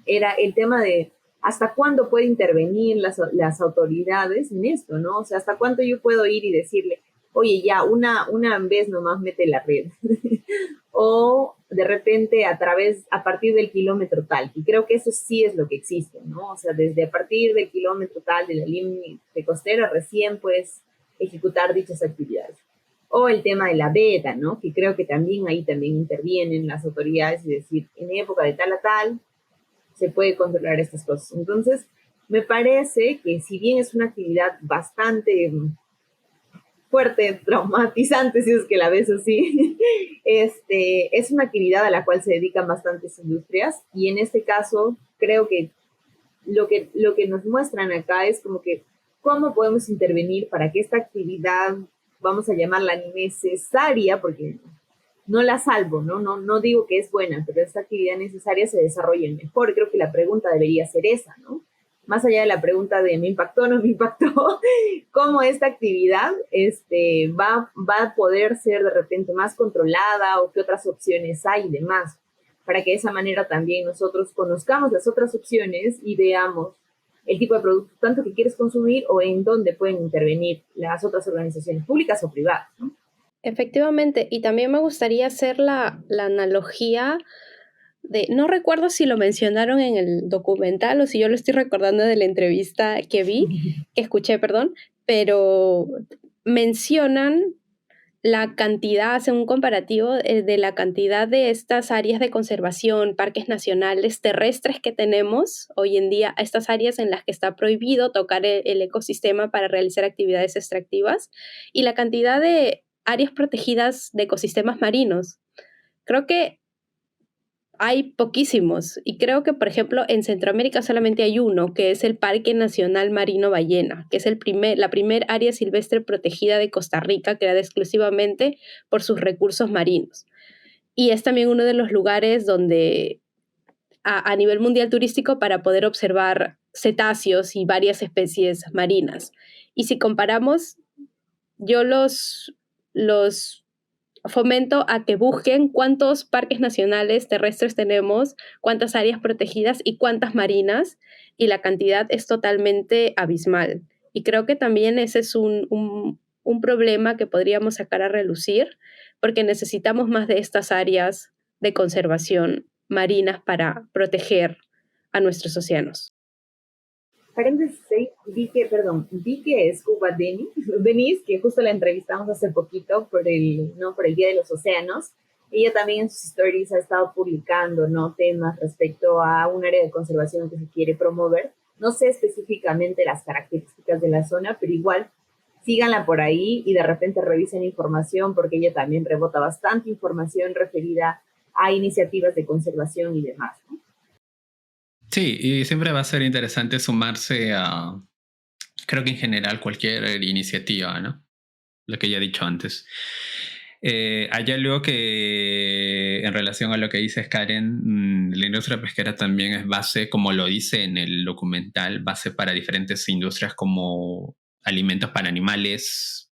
era el tema de hasta cuándo puede intervenir las autoridades en esto, ¿no? O sea, hasta cuánto yo puedo ir y decirle, oye, ya, una vez nomás mete la red. O de repente a partir del kilómetro tal. Y creo que eso sí es lo que existe, ¿no? O sea, desde a partir del kilómetro tal de la límite costera recién puedes ejecutar dichas actividades. O el tema de la veda, ¿no? Que creo que también ahí también intervienen las autoridades y decir, en época de tal a tal, se puede controlar estas cosas. Entonces, me parece que si bien es una actividad bastante fuerte, traumatizante, si es que la ves así, es una actividad a la cual se dedican bastantes industrias y en este caso creo que lo que nos muestran acá es como que cómo podemos intervenir para que esta actividad, vamos a llamarla necesaria, porque no la salvo, no digo que es buena, pero esta actividad necesaria se desarrolle mejor. Creo que la pregunta debería ser esa, ¿no? Más allá de la pregunta de me impactó o no me impactó, cómo esta actividad va a poder ser de repente más controlada o qué otras opciones hay y demás, para que de esa manera también nosotros conozcamos las otras opciones y veamos el tipo de producto tanto que quieres consumir o en dónde pueden intervenir las otras organizaciones públicas o privadas, ¿no? Efectivamente, y también me gustaría hacer la analogía de, no recuerdo si lo mencionaron en el documental o si yo lo estoy recordando de la entrevista que escuché, perdón, pero mencionan la cantidad, hacen un comparativo de la cantidad de estas áreas de conservación, parques nacionales terrestres que tenemos hoy en día, a estas áreas en las que está prohibido tocar el ecosistema para realizar actividades extractivas, y la cantidad de áreas protegidas de ecosistemas marinos. Creo que hay poquísimos y creo que, por ejemplo, en Centroamérica solamente hay uno, que es el Parque Nacional Marino Ballena, que es la primer área silvestre protegida de Costa Rica, creada exclusivamente por sus recursos marinos. Y es también uno de los lugares donde, a nivel mundial turístico, para poder observar cetáceos y varias especies marinas. Y si comparamos, yo los fomento a que busquen cuántos parques nacionales terrestres tenemos, cuántas áreas protegidas y cuántas marinas, y la cantidad es totalmente abismal. Y creo que también ese es un problema que podríamos sacar a relucir, porque necesitamos más de estas áreas de conservación marinas para proteger a nuestros océanos. Paréntesis, vi que es Cuba Denise, que justo la entrevistamos hace poquito por el Día de los Océanos. Ella también en sus stories ha estado publicando, ¿no?, temas respecto a un área de conservación que se quiere promover. No sé específicamente las características de la zona, pero igual síganla por ahí y de repente revisen información, porque ella también rebota bastante información referida a iniciativas de conservación y demás, ¿no? Sí, y siempre va a ser interesante sumarse a, creo que en general, cualquier iniciativa, ¿no? Lo que ya he dicho antes. Hay algo que, en relación a lo que dices, Karen, la industria pesquera también es base, como lo dice en el documental, base para diferentes industrias como alimentos para animales,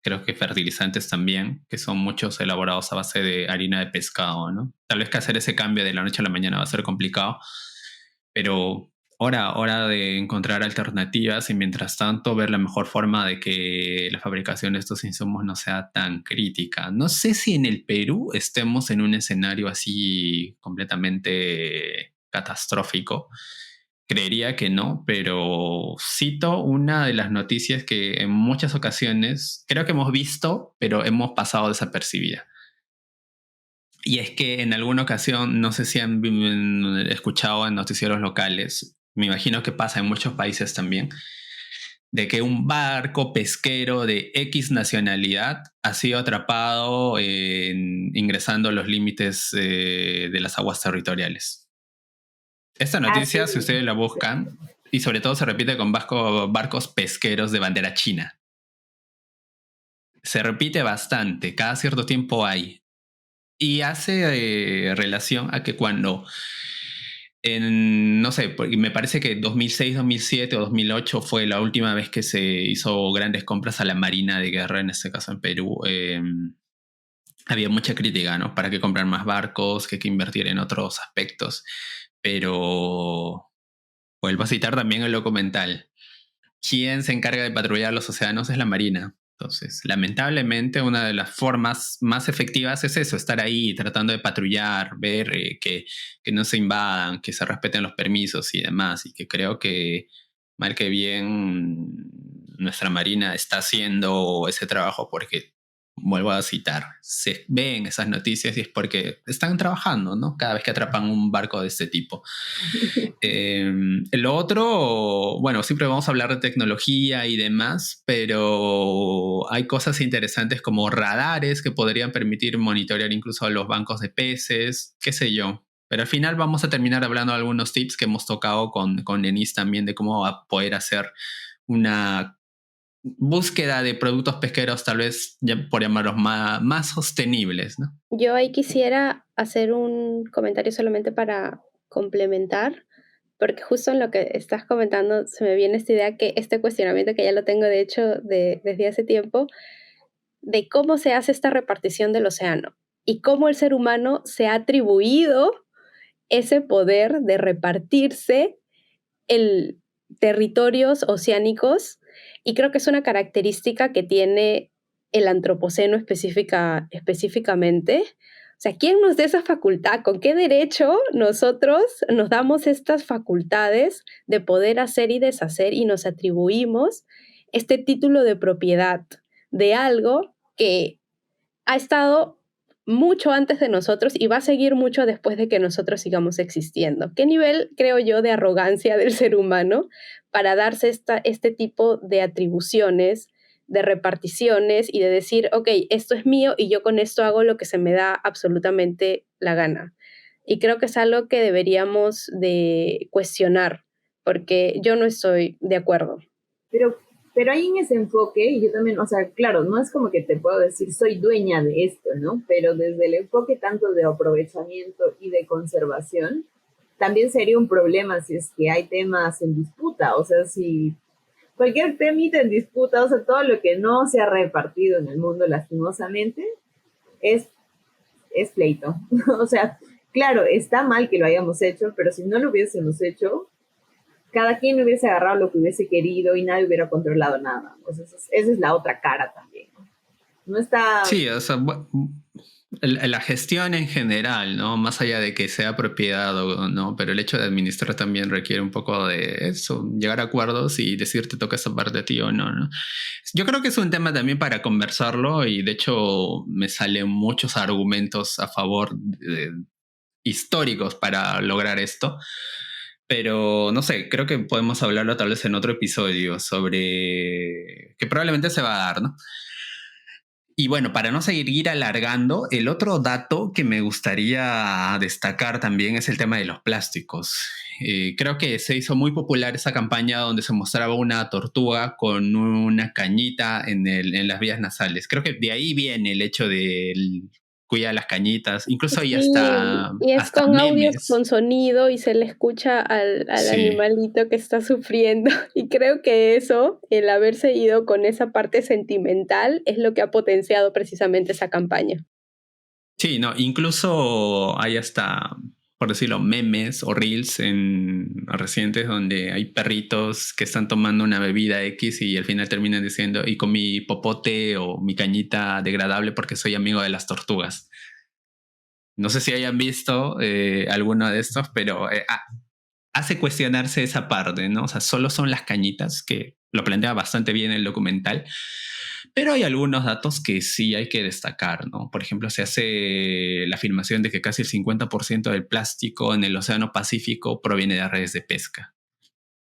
creo que fertilizantes también, que son muchos elaborados a base de harina de pescado, ¿no? Tal vez que hacer ese cambio de la noche a la mañana va a ser complicado, pero hora de encontrar alternativas y mientras tanto ver la mejor forma de que la fabricación de estos insumos no sea tan crítica. No sé si en el Perú estemos en un escenario así completamente catastrófico, creería que no, pero cito una de las noticias que en muchas ocasiones creo que hemos visto, pero hemos pasado desapercibida. Y es que en alguna ocasión, no sé si han escuchado en noticieros locales, me imagino que pasa en muchos países también, de que un barco pesquero de X nacionalidad ha sido atrapado ingresando a los límites de las aguas territoriales. Esta noticia, si ustedes la buscan, y sobre todo se repite con barcos pesqueros de bandera china. Se repite bastante, cada cierto tiempo hay. Y hace relación a que cuando, no sé, me parece que 2006, 2007 o 2008 fue la última vez que se hizo grandes compras a la Marina de Guerra, en este caso en Perú. Había mucha crítica, ¿no? ¿Para qué comprar más barcos? Que hay que invertir en otros aspectos. Pero vuelvo a citar también el documental. Quien se encarga de patrullar los océanos es la Marina. Entonces, lamentablemente, una de las formas más efectivas es eso, estar ahí tratando de patrullar, ver que no se invadan, que se respeten los permisos y demás. Y que creo que, mal que bien, nuestra Marina está haciendo ese trabajo porque, vuelvo a citar, se ven esas noticias y es porque están trabajando, ¿no? Cada vez que atrapan un barco de este tipo. Lo otro, bueno, siempre vamos a hablar de tecnología y demás, pero hay cosas interesantes como radares que podrían permitir monitorear incluso a los bancos de peces, qué sé yo. Pero al final vamos a terminar hablando de algunos tips que hemos tocado con Denise también de cómo poder hacer una búsqueda de productos pesqueros, tal vez por llamarlos más sostenibles, ¿no? Yo ahí quisiera hacer un comentario solamente para complementar, porque justo en lo que estás comentando se me viene esta idea, que este cuestionamiento que ya lo tengo de hecho desde hace tiempo, de cómo se hace esta repartición del océano y cómo el ser humano se ha atribuido ese poder de repartirse el territorios oceánicos, y creo que es una característica que tiene el antropoceno específicamente. O sea, ¿quién nos da esa facultad? ¿Con qué derecho nosotros nos damos estas facultades de poder hacer y deshacer y nos atribuimos este título de propiedad de algo que ha estado mucho antes de nosotros y va a seguir mucho después de que nosotros sigamos existiendo? ¿Qué nivel, creo yo, de arrogancia del ser humano para darse este tipo de atribuciones, de reparticiones y de decir, ok, esto es mío y yo con esto hago lo que se me da absolutamente la gana? Y creo que es algo que deberíamos de cuestionar, porque yo no estoy de acuerdo. Pero ahí en ese enfoque, y yo también, o sea, claro, no es como que te puedo decir soy dueña de esto, ¿no? Pero desde el enfoque tanto de aprovechamiento y de conservación, también sería un problema si es que hay temas en disputa, o sea, si cualquier temita en disputa, o sea, todo lo que no se ha repartido en el mundo lastimosamente es pleito. O sea, claro, está mal que lo hayamos hecho, pero si no lo hubiésemos hecho, cada quien hubiese agarrado lo que hubiese querido y nadie hubiera controlado nada. Pues esa es la otra cara también. No está... Sí, o sea, la gestión en general, ¿no? Más allá de que sea propiedad o no, pero el hecho de administrar también requiere un poco de eso, llegar a acuerdos y decirte toca esa parte a ti o no, ¿no? Yo creo que es un tema también para conversarlo y de hecho me salen muchos argumentos a favor históricos para lograr esto. Pero no sé, creo que podemos hablarlo tal vez en otro episodio sobre que probablemente se va a dar, ¿no? Y bueno, para no seguir alargando, el otro dato que me gustaría destacar también es el tema de los plásticos. Creo que se hizo muy popular esa campaña donde se mostraba una tortuga con una cañita en las vías nasales. Creo que de ahí viene el hecho de cuida las cañitas, incluso hay hasta y es hasta con memes. audios con sonido y se le escucha al Sí. animalito que está sufriendo, y creo que eso, el haberse ido con esa parte sentimental, es lo que ha potenciado precisamente esa campaña. Sí, no, incluso hay hasta, por decirlo, memes o reels recientes donde hay perritos que están tomando una bebida X y al final terminan diciendo, y con mi popote o mi cañita degradable porque soy amigo de las tortugas. No sé si hayan visto alguno de estos, pero hace cuestionarse esa parte, ¿no? O sea, solo son las cañitas, que lo plantea bastante bien el documental, pero hay algunos datos que sí hay que destacar, ¿no? Por ejemplo, se hace la afirmación de que casi el 50% del plástico en el Océano Pacífico proviene de redes de pesca,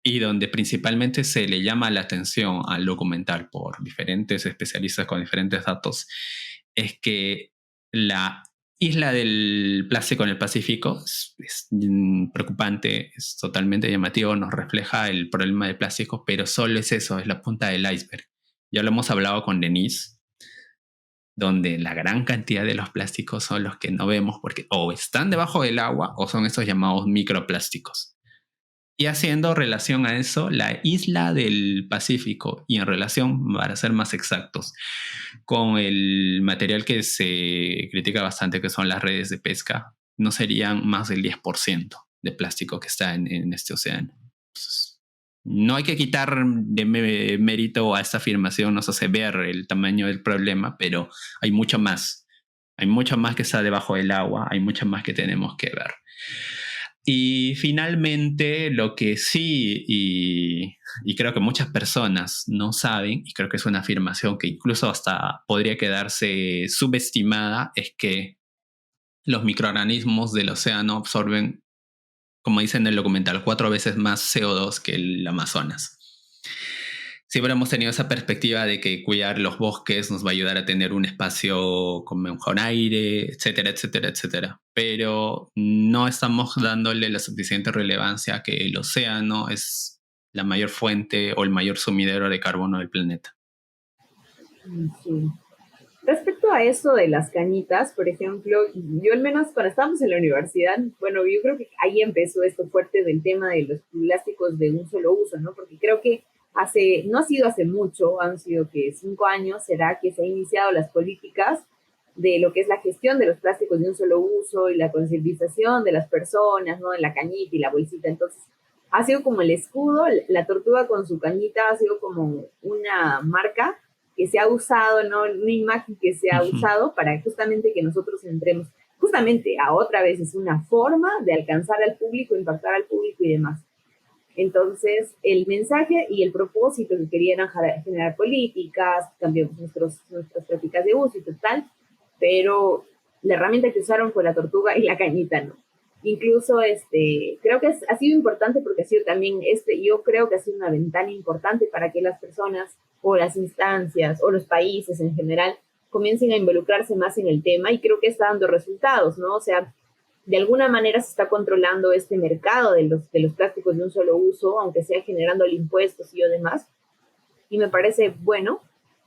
y donde principalmente se le llama la atención al documental por diferentes especialistas con diferentes datos, es que la isla del plástico en el Pacífico es preocupante, es totalmente llamativo, nos refleja el problema del plástico, pero solo es eso, es la punta del iceberg. Ya lo hemos hablado con Denise, donde la gran cantidad de los plásticos son los que no vemos porque o están debajo del agua o son esos llamados microplásticos. Y haciendo relación a eso, la isla del Pacífico, y en relación, para ser más exactos, con el material que se critica bastante, que son las redes de pesca, no serían más del 10% de plástico que está en este océano. Entonces, no hay que quitar de mérito a esta afirmación, nos hace ver el tamaño del problema, pero hay mucho más. Hay mucho más que está debajo del agua, hay mucho más que tenemos que ver. Y finalmente, lo que sí, y creo que muchas personas no saben, y creo que es una afirmación que incluso hasta podría quedarse subestimada, es que los microorganismos del océano absorben, como dice en el documental, 4 veces más CO2 que el Amazonas. Siempre hemos tenido esa perspectiva de que cuidar los bosques nos va a ayudar a tener un espacio con mejor aire, etcétera, etcétera, etcétera. Pero no estamos dándole la suficiente relevancia a que el océano es la mayor fuente o el mayor sumidero de carbono del planeta. Sí. Respecto a eso de las cañitas, por ejemplo, yo al menos cuando estábamos en la universidad, bueno, yo creo que ahí empezó esto fuerte del tema de los plásticos de un solo uso, ¿no? Porque creo que no ha sido hace mucho, han sido que 5 años, será que se han iniciado las políticas de lo que es la gestión de los plásticos de un solo uso y la concientización de las personas, ¿no? En la cañita y la bolsita. Entonces, ha sido como el escudo, la tortuga con su cañita ha sido como una marca que se ha usado, ¿no? Una imagen que se ha usado para justamente que nosotros entremos, justamente a otra vez es una forma de alcanzar al público, impactar al público y demás. Entonces, el mensaje y el propósito que querían generar políticas, cambiamos nuestras prácticas de uso y tal, pero la herramienta que usaron fue la tortuga y la cañita, ¿no? Incluso creo que ha sido importante porque ha sido también yo creo que ha sido una ventana importante para que las personas o las instancias o los países en general comiencen a involucrarse más en el tema, y creo que está dando resultados, ¿no? O sea, de alguna manera se está controlando este mercado de los plásticos de un solo uso, aunque sea generando impuestos y demás, y me parece bueno,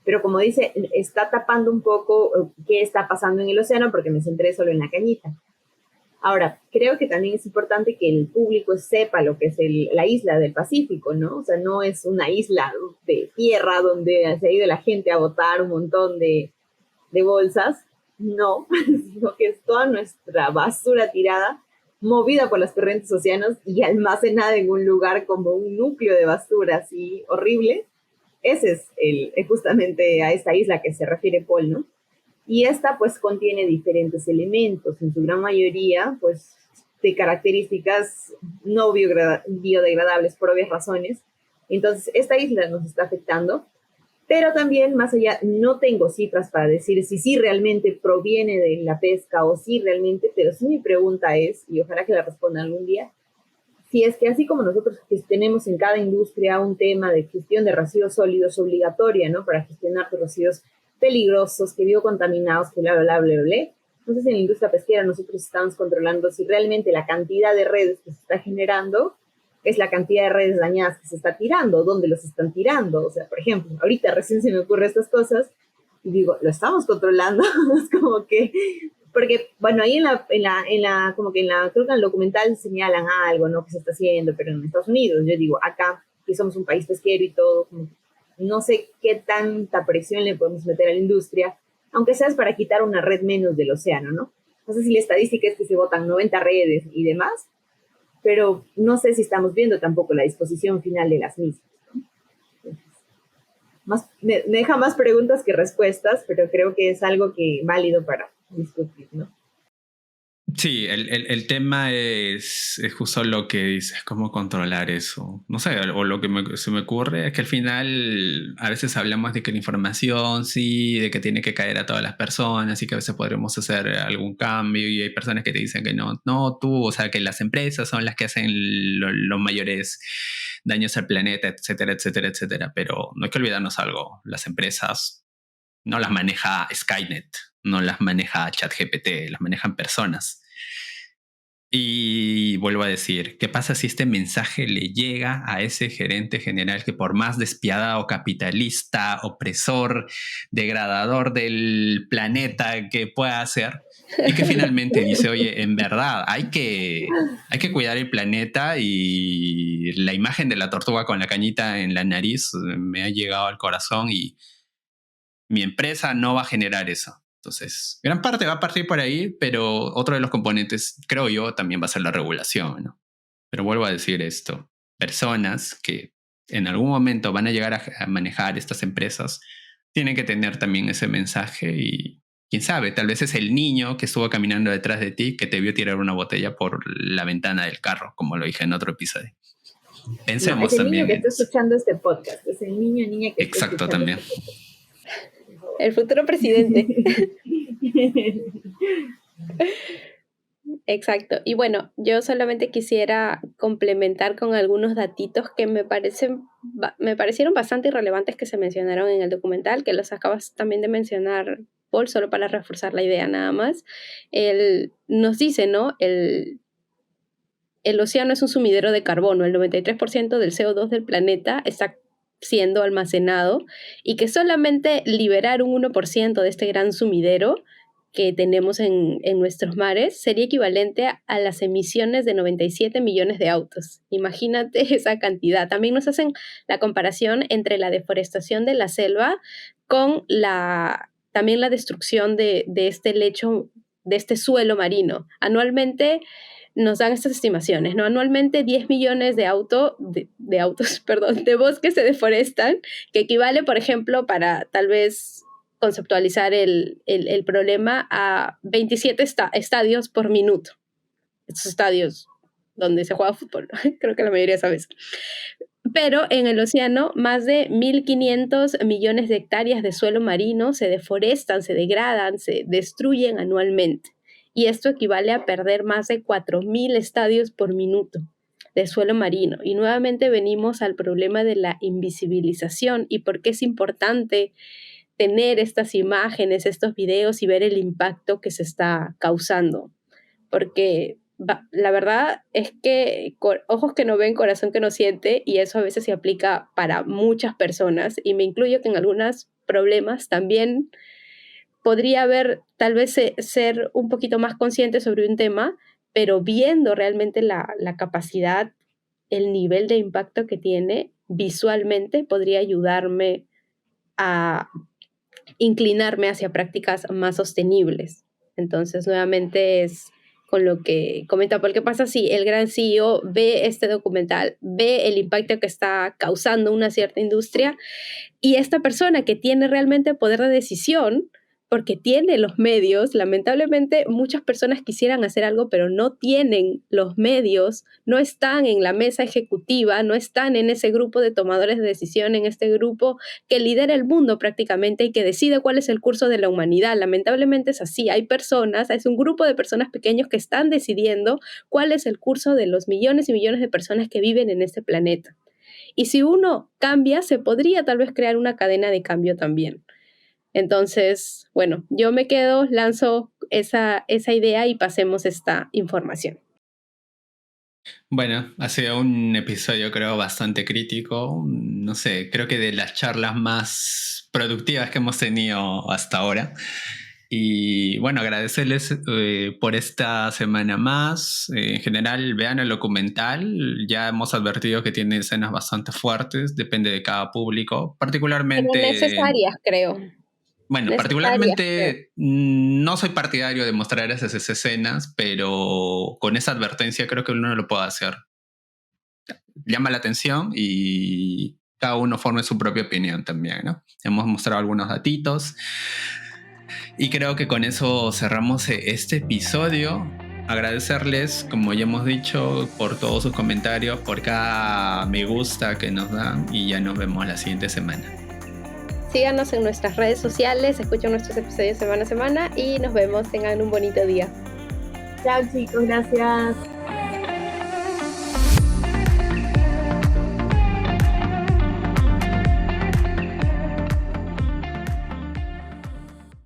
pero como dice, está tapando un poco qué está pasando en el océano porque me centré solo en la cañita. Ahora, creo que también es importante que el público sepa lo que es la isla del Pacífico, ¿no? O sea, no es una isla de tierra donde se ha ido la gente a botar un montón de bolsas, no, sino que es toda nuestra basura tirada, movida por las corrientes océanos y almacenada en un lugar como un núcleo de basura así horrible. Ese es justamente a esta isla que se refiere Paul, ¿no? Y esta pues contiene diferentes elementos, en su gran mayoría pues de características no biodegradables por obvias razones. Entonces esta isla nos está afectando, pero también más allá no tengo cifras para decir si sí realmente proviene de la pesca o si realmente, pero sí mi pregunta es, y ojalá que la responda algún día, si es que así como nosotros tenemos en cada industria un tema de gestión de residuos sólidos obligatoria, ¿no? Para gestionar los residuos peligrosos, que biocontaminados, que bla, bla, bla, bla, bla. Entonces, en la industria pesquera nosotros estamos controlando si realmente la cantidad de redes que se está generando es la cantidad de redes dañadas que se está tirando, dónde los están tirando. O sea, por ejemplo, ahorita recién se me ocurren estas cosas y digo, lo estamos controlando. Es como que, porque, bueno, ahí como que creo que en el documental señalan algo, ¿no? Que se está haciendo, pero en Estados Unidos, yo digo, acá, que somos un país pesquero y todo, como no sé qué tanta presión le podemos meter a la industria, aunque sea para quitar una red menos del océano, ¿no? No sé si la estadística es que se botan 90 redes y demás, pero no sé si estamos viendo tampoco la disposición final de las mismas, ¿no? Me deja más preguntas que respuestas, pero creo que es algo válido para discutir, ¿no? Sí, el tema es justo lo que dices, cómo controlar eso. No sé, o lo que se me ocurre es que al final a veces hablamos de que la información sí, de que tiene que caer a todas las personas y que a veces podremos hacer algún cambio y hay personas que te dicen que no, no tú, o sea, que las empresas son las que hacen los mayores daños al planeta, etcétera, etcétera, etcétera. Pero no hay que olvidarnos algo, las empresas no las maneja Skynet, no las maneja ChatGPT, las manejan personas. Y vuelvo a decir, ¿qué pasa si este mensaje le llega a ese gerente general que por más despiadado, capitalista, opresor, degradador del planeta que pueda ser, y que finalmente dice, oye, en verdad, hay que cuidar el planeta y la imagen de la tortuga con la cañita en la nariz me ha llegado al corazón y mi empresa no va a generar eso. Entonces, gran parte va a partir por ahí, pero otro de los componentes, creo yo, también va a ser la regulación, ¿no? Pero vuelvo a decir esto, personas que en algún momento van a llegar a manejar estas empresas, tienen que tener también ese mensaje y quién sabe, tal vez es el niño que estuvo caminando detrás de ti que te vio tirar una botella por la ventana del carro, como lo dije en otro episodio. Pensemos no, es el también niño que en está eso. escuchando este podcast, es el niño niña que Exacto, está escuchando también. este podcast. El futuro presidente. Exacto. Y bueno, yo solamente quisiera complementar con algunos datitos que me parecieron bastante irrelevantes que se mencionaron en el documental, que los acabas también de mencionar, Paul, solo para reforzar la idea nada más. Nos dice, ¿no? El océano es un sumidero de carbono, el 93% del CO2 del planeta está siendo almacenado y que solamente liberar un 1% de este gran sumidero que tenemos en nuestros mares sería equivalente a las emisiones de 97 millones de autos. Imagínate esa cantidad. También nos hacen la comparación entre la deforestación de la selva con también la destrucción de este lecho, de este suelo marino. Anualmente nos dan estas estimaciones, ¿no? Anualmente 10 millones de autos, de bosques se deforestan, que equivale, por ejemplo, para tal vez conceptualizar el problema, a 27 estadios por minuto. Estos estadios donde se juega fútbol, creo que la mayoría sabe eso. Pero en el océano, más de 1.500 millones de hectáreas de suelo marino se deforestan, se degradan, se destruyen anualmente. Y esto equivale a perder más de 4.000 estadios por minuto de suelo marino. Y nuevamente venimos al problema de la invisibilización y por qué es importante tener estas imágenes, estos videos y ver el impacto que se está causando. Porque la verdad es que ojos que no ven, corazón que no siente, y eso a veces se aplica para muchas personas, y me incluyo que en algunos problemas también podría haber, tal vez ser un poquito más consciente sobre un tema, pero viendo realmente la capacidad, el nivel de impacto que tiene visualmente, podría ayudarme a inclinarme hacia prácticas más sostenibles. Entonces, nuevamente es con lo que comenta, porque pasa si el gran CEO ve este documental, ve el impacto que está causando una cierta industria, y esta persona que tiene realmente poder de decisión, porque tiene los medios, lamentablemente muchas personas quisieran hacer algo, pero no tienen los medios, no están en la mesa ejecutiva, no están en ese grupo de tomadores de decisión, en este grupo que lidera el mundo prácticamente y que decide cuál es el curso de la humanidad. Lamentablemente es así, hay personas, es un grupo de personas pequeños que están decidiendo cuál es el curso de los millones y millones de personas que viven en este planeta. Y si uno cambia, se podría tal vez crear una cadena de cambio también. Entonces, bueno, yo me quedo, lanzo esa idea y pasemos esta información. Bueno, ha sido un episodio creo bastante crítico, no sé, creo que de las charlas más productivas que hemos tenido hasta ahora. Y bueno, agradecerles por esta semana más. En general, vean el documental. Ya hemos advertido que tiene escenas bastante fuertes, depende de cada público. Particularmente... Pero necesarias, creo. Bueno, particularmente no soy partidario de mostrar esas escenas, pero con esa advertencia creo que uno lo puede hacer. Llama la atención y cada uno forme su propia opinión también, ¿no? Hemos mostrado algunos datitos y creo que con eso cerramos este episodio. agradecerles, como ya hemos dicho, por todos sus comentarios, por cada me gusta que nos dan y ya nos vemos la siguiente semana. Síganos en nuestras redes sociales, escuchen nuestros episodios semana a semana y nos vemos. Tengan un bonito día. Chao chicos, gracias.